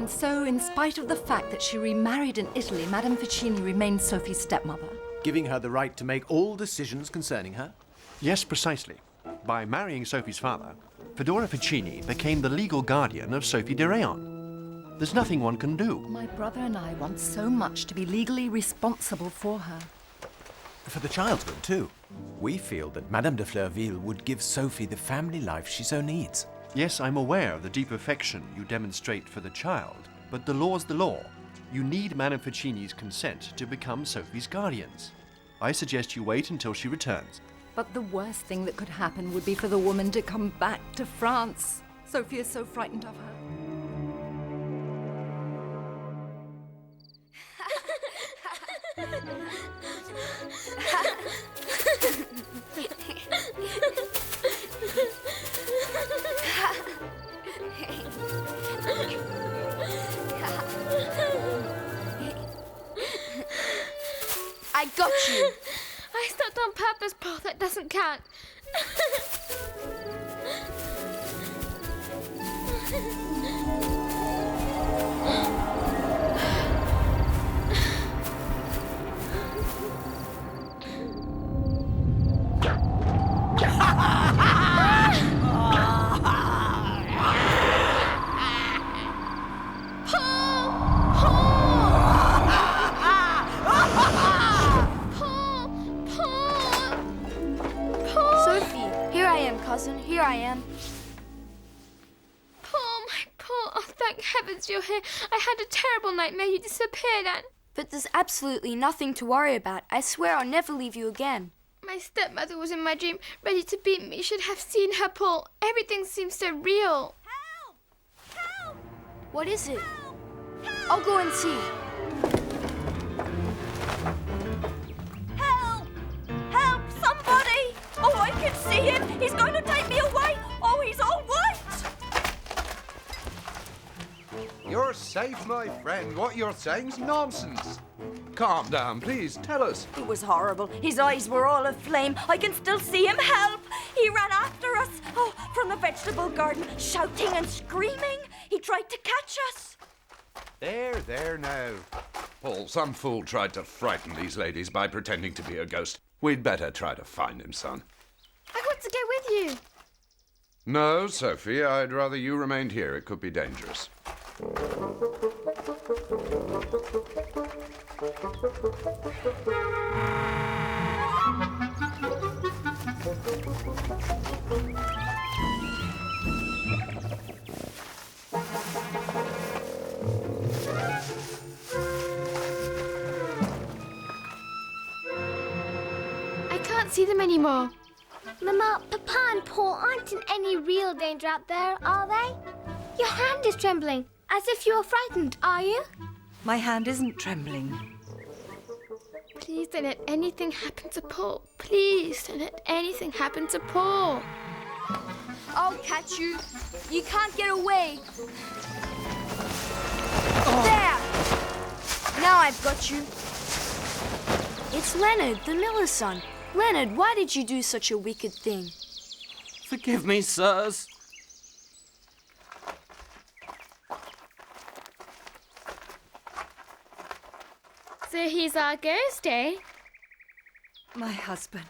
And so, in spite of the fact that she remarried in Italy, Madame Fichini remained Sophie's stepmother. Giving her the right to make all decisions concerning her? Yes, precisely. By marrying Sophie's father, Fedora Fichini became the legal guardian of Sophie de Rayon. There's nothing one can do. My brother and I want so much to be legally responsible for her. For the child's good, too. We feel that Madame de Fleurville would give Sophie the family life she so needs. Yes, I'm aware of the deep affection you demonstrate for the child, but the law's the law. You need Madame Fichini's consent to become Sophie's guardians. I suggest you wait until she returns. But the worst thing that could happen would be for the woman to come back to France. Sophie is so frightened of her. I got you. I stopped on purpose, Paul. That doesn't count. Here I am. Paul, my Paul. Oh, thank heavens you're here. I had a terrible nightmare. You disappeared and... But there's absolutely nothing to worry about. I swear I'll never leave you again. My stepmother was in my dream, ready to beat me. You should have seen her, Paul. Everything seems so real. Help! Help! What is it? Help! I'll go and see. Help! Help! Somebody! Oh, I can see him! He's going to take me away! Oh, he's all white! You're safe, my friend. What you're saying's nonsense. Calm down, please. Tell us. It was horrible. His eyes were all aflame. I can still see him. Help! He ran after us. Oh, from the vegetable garden, shouting and screaming. He tried to catch us. There now. Paul, some fool tried to frighten these ladies by pretending to be a ghost. We'd better try to find him, son. I want to go with you. No, Sophie, I'd rather you remained here. It could be dangerous. I can't see them anymore. Mama, Papa and Paul aren't in any real danger out there, are they? Your hand is trembling, as if you are frightened, are you? My hand isn't trembling. Please don't let anything happen to Paul. Please don't let anything happen to Paul. I'll catch you. You can't get away. There! Now I've got you. It's Leonard, the miller's son. Leonard, why did you do such a wicked thing? Forgive me, sirs. So he's our ghost, eh? My husband.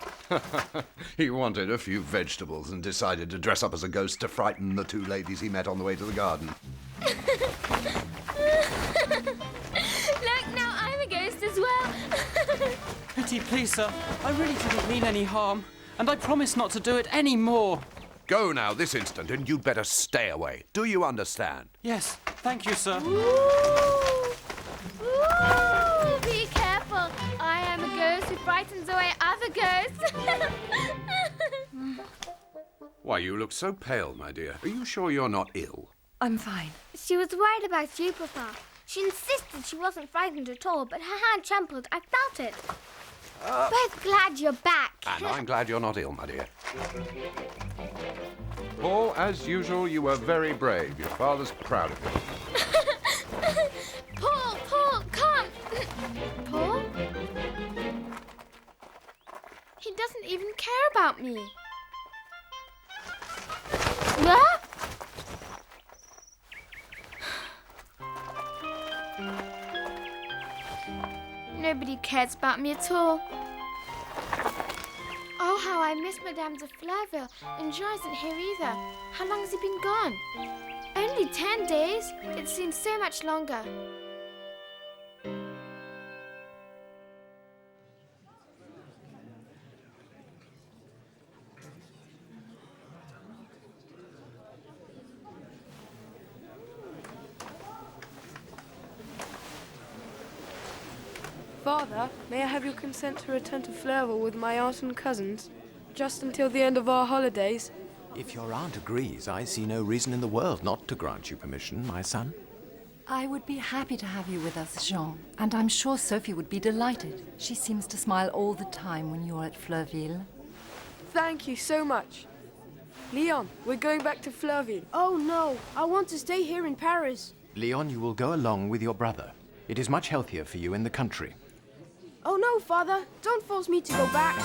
He wanted a few vegetables and decided to dress up as a ghost to frighten the two ladies he met on the way to the garden. Look, now I'm a ghost as well. Pity, please, sir. I really didn't mean any harm, and I promise not to do it any more. Go now, this instant, and you'd better stay away. Do you understand? Yes, thank you, sir. Ooh, be careful. I am a ghost who frightens away other ghosts. Why, you look so pale, my dear. Are you sure you're not ill? I'm fine. She was worried about you, Papa. She insisted she wasn't frightened at all, but her hand trembled. I felt it. Both glad you're back. And I'm glad you're not ill, my dear. Paul, as usual, you were very brave. Your father's proud of you. Paul, come. Paul? He doesn't even care about me. What? nobody cares about me at all. Oh, how I miss Madame de Fleurville, and Jean isn't here either. How long has he been gone? Only 10 days? It seems so much longer. Father, may I have your consent to return to Fleurville with my aunt and cousins, just until the end of our holidays? If your aunt agrees, I see no reason in the world not to grant you permission, my son. I would be happy to have you with us, Jean, and I'm sure Sophie would be delighted. She seems to smile all the time when you're at Fleurville. Thank you so much. Leon, we're going back to Fleurville. Oh no, I want to stay here in Paris. Leon, you will go along with your brother. It is much healthier for you in the country. Oh no, Father, don't force me to go back.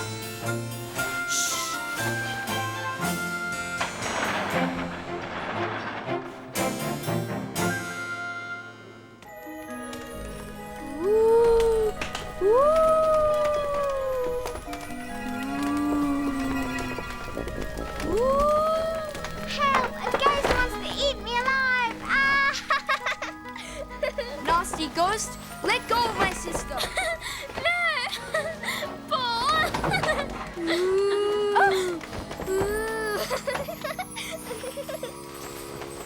Help! A ghost wants to eat me alive! Ah! Nasty ghost, let go of my sister.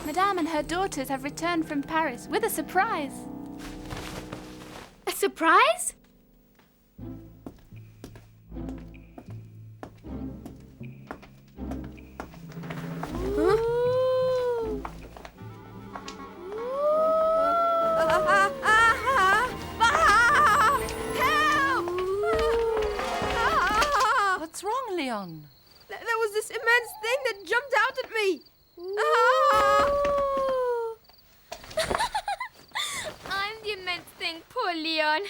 Madame and her daughters have returned from Paris with a surprise. A surprise? What's wrong, Leon? There was this immense thing that jumped out at me. I'm the immense thing, poor Leon.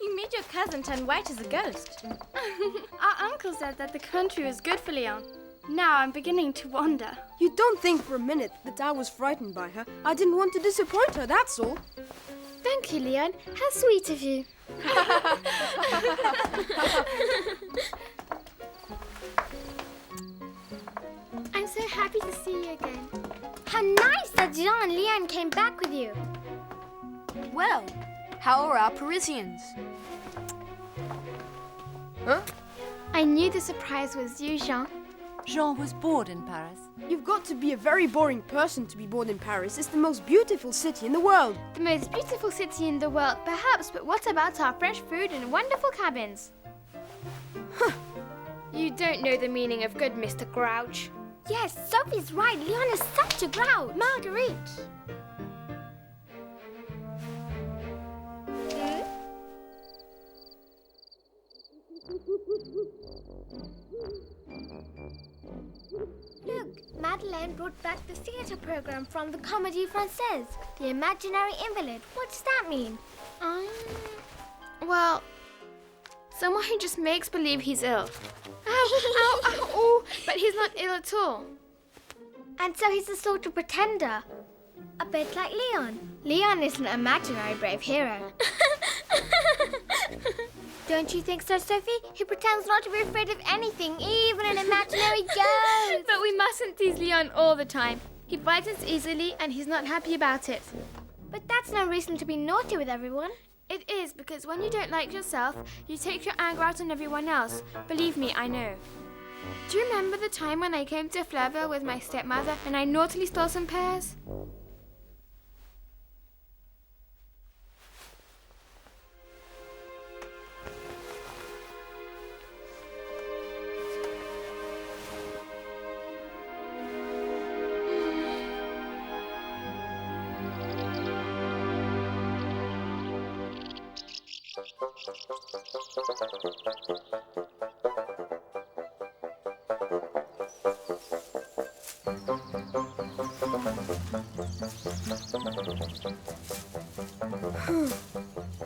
You made your cousin turn white as a ghost. Our uncle said that the country was good for Leon. Now I'm beginning to wonder. You don't think for a minute that I was frightened by her. I didn't want to disappoint her, that's all. Thank you, Leon. How sweet of you. I'm so happy to see you again. How nice that Jean and Leon came back with you. Well, how are our Parisians? Huh? I knew the surprise was you, Jean. Jean was bored in Paris. You've got to be a very boring person to be born in Paris. It's the most beautiful city in the world. The most beautiful city in the world, perhaps, but what about our fresh food and wonderful cabins? You don't know the meaning of good, Mr. Grouch. Yes, Sophie's right. Leon is such a grouch. Marguerite. Look, Madeleine brought back the theatre program from the Comédie Française. The Imaginary Invalid. What does that mean? Well, someone who just makes believe he's ill. Ow, ow, ow, oh, but he's not ill at all. And so he's a sort of pretender. A bit like Leon. Leon is an imaginary brave hero. Don't you think so, Sophie? He pretends not to be afraid of anything, even an imaginary ghost. But we mustn't tease Leon all the time. He frightens easily and he's not happy about it. But that's no reason to be naughty with everyone. It is, because when you don't like yourself, you take your anger out on everyone else. Believe me, I know. Do you remember the time when I came to Fleurville with my stepmother and I naughtily stole some pears?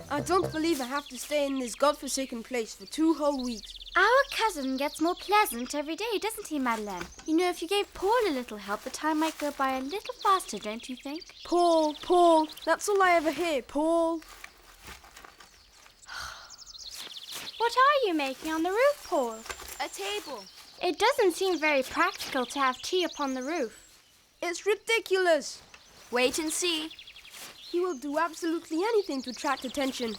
I don't believe I have to stay in this godforsaken place for 2 whole weeks. Our cousin gets more pleasant every day, doesn't he, Madeleine? You know, if you gave Paul a little help, the time might go by a little faster, don't you think? Paul, Paul, that's all I ever hear, Paul. What are you making on the roof, Paul? A table. It doesn't seem very practical to have tea upon the roof. It's ridiculous. Wait and see. He will do absolutely anything to attract attention.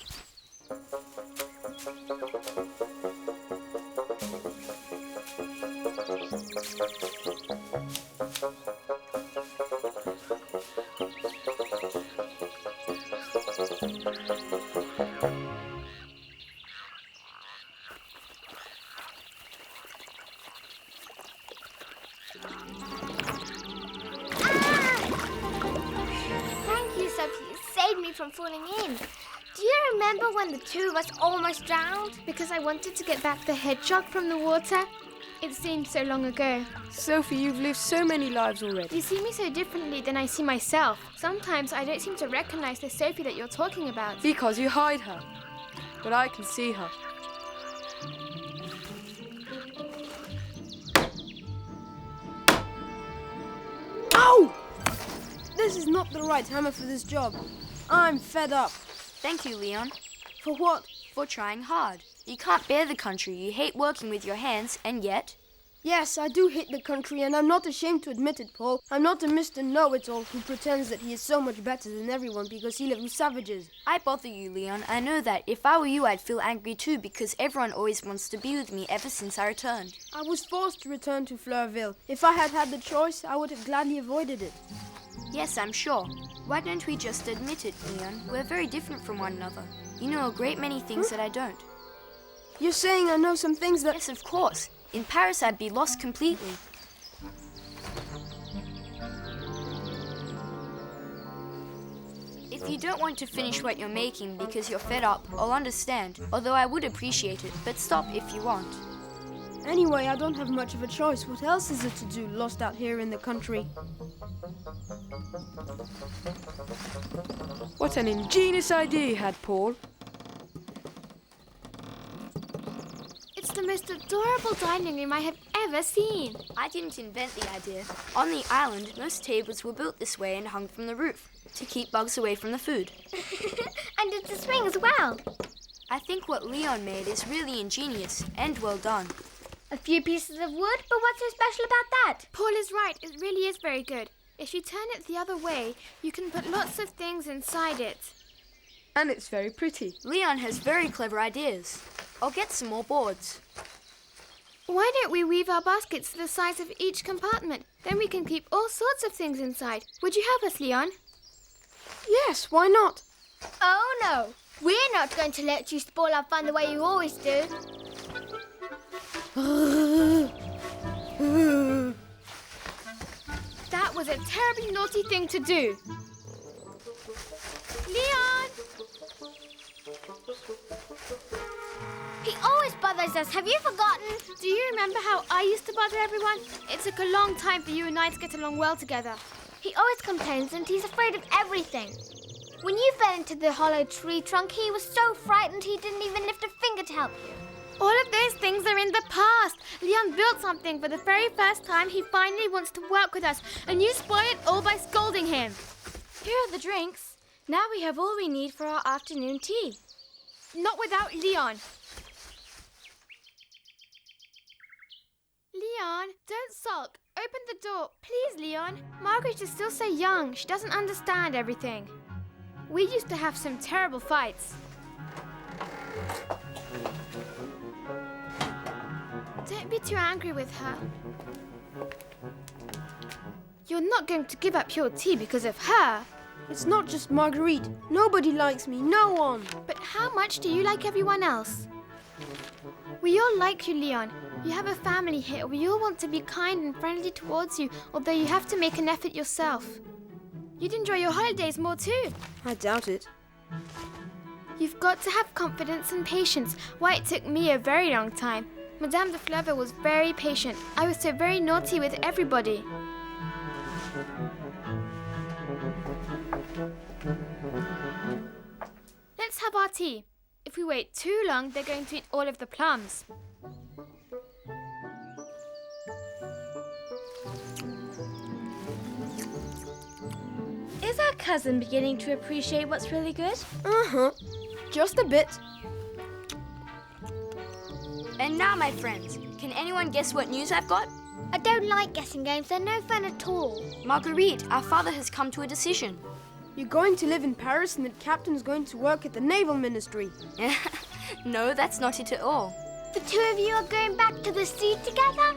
Thank you, Sophie. You saved me from falling in. Do you remember when the two of us almost drowned? Because I wanted to get back the hedgehog from the water. It seemed so long ago. Sophie, you've lived so many lives already. You see me so differently than I see myself. Sometimes I don't seem to recognize the Sophie that you're talking about. Because you hide her. But I can see her. Ow! This is not the right hammer for this job. I'm fed up. Thank you, Leon. For what? For trying hard. You can't bear the country, you hate working with your hands, and yet... Yes, I do hate the country, and I'm not ashamed to admit it, Paul. I'm not a Mr. Know-it-all who pretends that he is so much better than everyone because he lives with savages. I bother you, Leon. I know that. If I were you, I'd feel angry too, because everyone always wants to be with me ever since I returned. I was forced to return to Fleurville. If I had had the choice, I would have gladly avoided it. Yes, I'm sure. Why don't we just admit it, Leon? We're very different from one another. You know a great many things that I don't. You're saying I know some things that... Yes, of course. In Paris, I'd be lost completely. If you don't want to finish what you're making because you're fed up, I'll understand, although I would appreciate it, but stop if you want. Anyway, I don't have much of a choice. What else is it to do, lost out here in the country? What an ingenious idea you had, Paul. It's the most adorable dining room I have ever seen. I didn't invent the idea. On the island, most tables were built this way and hung from the roof to keep bugs away from the food. And it's a swing as well. I think what Leon made is really ingenious and well done. A few pieces of wood, but what's so special about that? Paul is right. It really is very good. If you turn it the other way, you can put lots of things inside it. And it's very pretty. Leon has very clever ideas. I'll get some more boards. Why don't we weave our baskets to the size of each compartment? Then we can keep all sorts of things inside. Would you help us, Leon? Yes, why not? Oh, no. We're not going to let you spoil our fun the way you always do. That was a terribly naughty thing to do. Leon! He always bothers us. Have you forgotten? Do you remember how I used to bother everyone? It took a long time for you and I to get along well together. He always complains and he's afraid of everything. When you fell into the hollow tree trunk, he was so frightened he didn't even lift a finger to help you. All of those things are in the past. Leon built something for the very first time. He finally wants to work with us, and you spoil it all by scolding him. Here are the drinks. Now we have all we need for our afternoon tea. Not without Leon. Leon, don't sulk. Open the door. Please, Leon. Margaret is still so young. She doesn't understand everything. We used to have some terrible fights. Don't be too angry with her. You're not going to give up your tea because of her. It's not just Marguerite. Nobody likes me, no one. But how much do you like everyone else? We all like you, Leon. You have a family here. We all want to be kind and friendly towards you, although you have to make an effort yourself. You'd enjoy your holidays more too. I doubt it. You've got to have confidence and patience. Why, it took me a very long time. Madame de Fleurville was very patient. I was so very naughty with everybody. Let's have our tea. If we wait too long, they're going to eat all of the plums. Is our cousin beginning to appreciate what's really good? Uh-huh. Just a bit. And now, my friends, can anyone guess what news I've got? I don't like guessing games. They're no fun at all. Marguerite, our father has come to a decision. You're going to live in Paris and the captain's going to work at the Naval Ministry. No, that's not it at all. The two of you are going back to the sea together?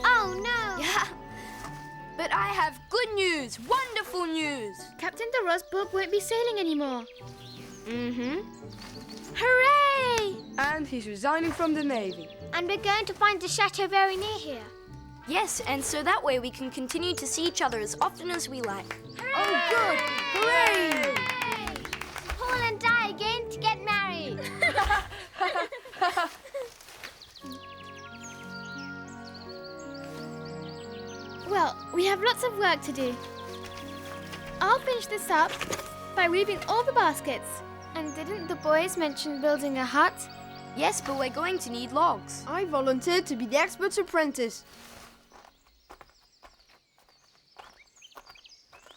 Oh, no. Yeah. But I have good news, wonderful news. Captain de Rosburg won't be sailing anymore. Mm-hmm. Hooray! And he's resigning from the Navy. And we're going to find a chateau very near here. Yes, and so that way we can continue to see each other as often as we like. Oh, good! Hooray! Paul and I are going to get married. Well, we have lots of work to do. I'll finish this up by weaving all the baskets. And didn't the boys mention building a hut? Yes, but we're going to need logs. I volunteered to be the expert's apprentice.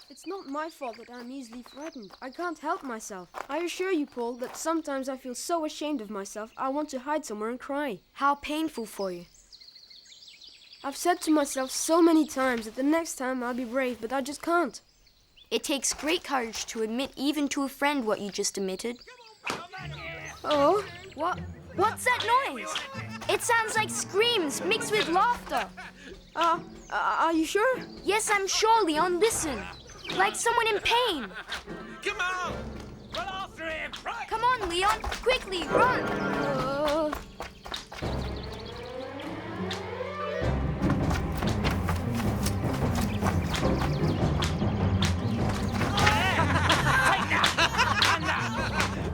It's not my fault that I'm easily frightened. I can't help myself. I assure you, Paul, that sometimes I feel so ashamed of myself, I want to hide somewhere and cry. How painful for you. I've said to myself so many times that the next time I'll be brave, but I just can't. It takes great courage to admit even to a friend what you just admitted. Oh? What? What's that noise? It sounds like screams mixed with laughter. Are you sure? Yes, I'm sure, Leon. Listen. Like someone in pain. Come on! Run after him! Right. Come on, Leon. Quickly, run.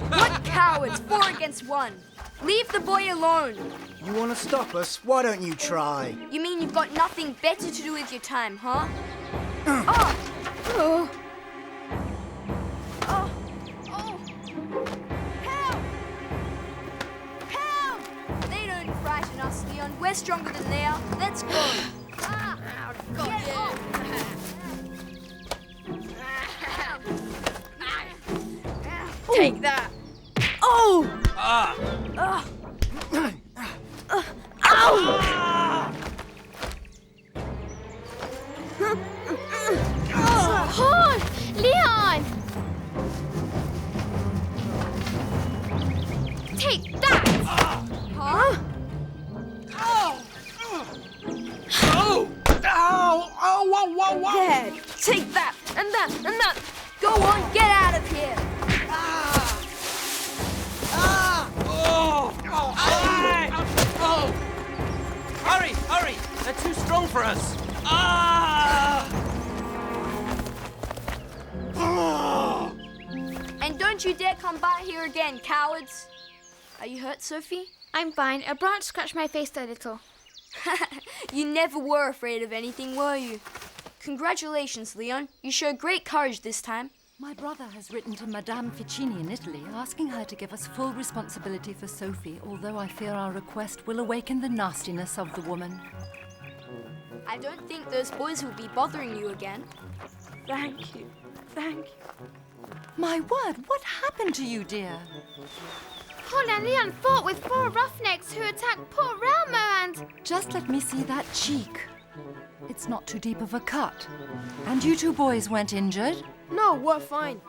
What cowards? 4 against 1. Leave the boy alone. You want to stop us? Why don't you try? You mean you've got nothing better to do with your time, huh? Oh! Oh. Oh! Oh! Help! Help! They don't frighten us, Leon. We're stronger than they are. Let's go. Get off! Take that. Oh! Paul! Leon! Take that! Huh? There! Take that! And that! And that! Go on, get out of here! Hurry, hurry! They're too strong for us. And don't you dare come by here again, cowards! Are you hurt, Sophie? I'm fine. A branch scratched my face a little. You never were afraid of anything, were you? Congratulations, Leon. You showed great courage this time. My brother has written to Madame Fichini in Italy, asking her to give us full responsibility for Sophie, although I fear our request will awaken the nastiness of the woman. I don't think those boys will be bothering you again. Thank you. Thank you. My word, what happened to you, dear? Paul and Leon fought with 4 roughnecks who attacked poor Relmo and... Just let me see that cheek. It's not too deep of a cut. And you 2 boys weren't injured? No, we're fine.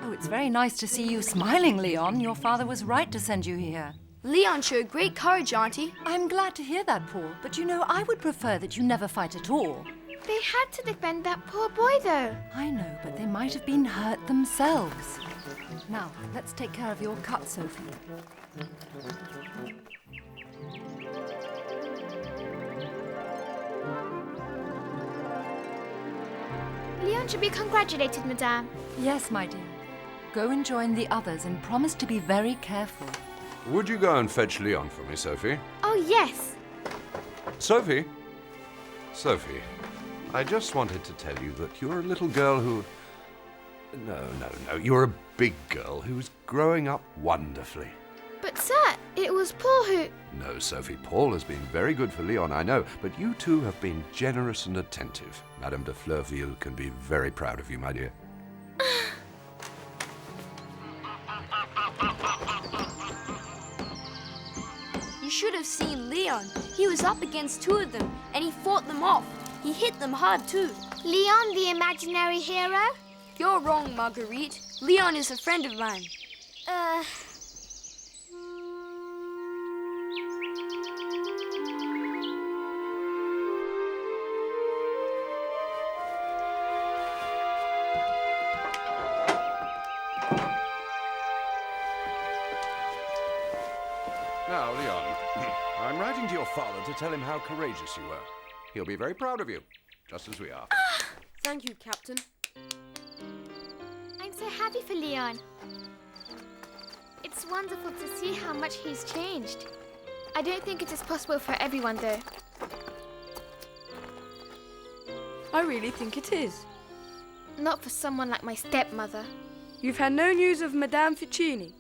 Oh, it's very nice to see you smiling, Leon. Your father was right to send you here. Leon showed great courage, Auntie. I'm glad to hear that, Paul. But you know, I would prefer that you never fight at all. They had to defend that poor boy, though. I know, but they might have been hurt themselves. Now, let's take care of your cut, Sophie. Leon should be congratulated, Madame. Yes, my dear. Go and join the others and promise to be very careful. Would you go and fetch Leon for me, Sophie? Oh, yes. Sophie? Sophie, I just wanted to tell you that you're a little girl who... No. You're a big girl who's growing up wonderfully. But, sir, it was Paul who... No, Sophie, Paul has been very good for Leon, I know, but you two have been generous and attentive. Madame de Fleurville can be very proud of you, my dear. You You should have seen Leon. He was up against two of them, and he fought them off. He hit them hard, too. Leon, the imaginary hero? You're wrong, Marguerite. Leon is a friend of mine. Now, Leon, I'm writing to your father to tell him how courageous you were. He'll be very proud of you, just as we are. Thank you, Captain. I'm so happy for Leon. It's wonderful to see how much he's changed. I don't think it is possible for everyone, though. I really think it is. Not for someone like my stepmother. You've had no news of Madame Fichini?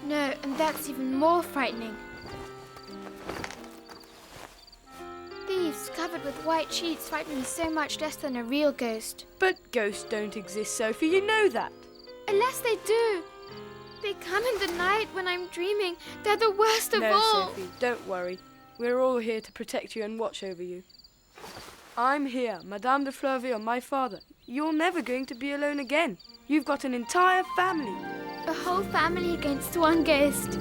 No, and that's even more frightening. Thieves covered with white sheets frighten me so much less than a real ghost. But ghosts don't exist, Sophie. You know that. Unless they do. They come in the night when I'm dreaming. They're the worst of all. No, Sophie, don't worry. We're all here to protect you and watch over you. I'm here, Madame de Fleurville, my father. You're never going to be alone again. You've got an entire family. A whole family against one ghost.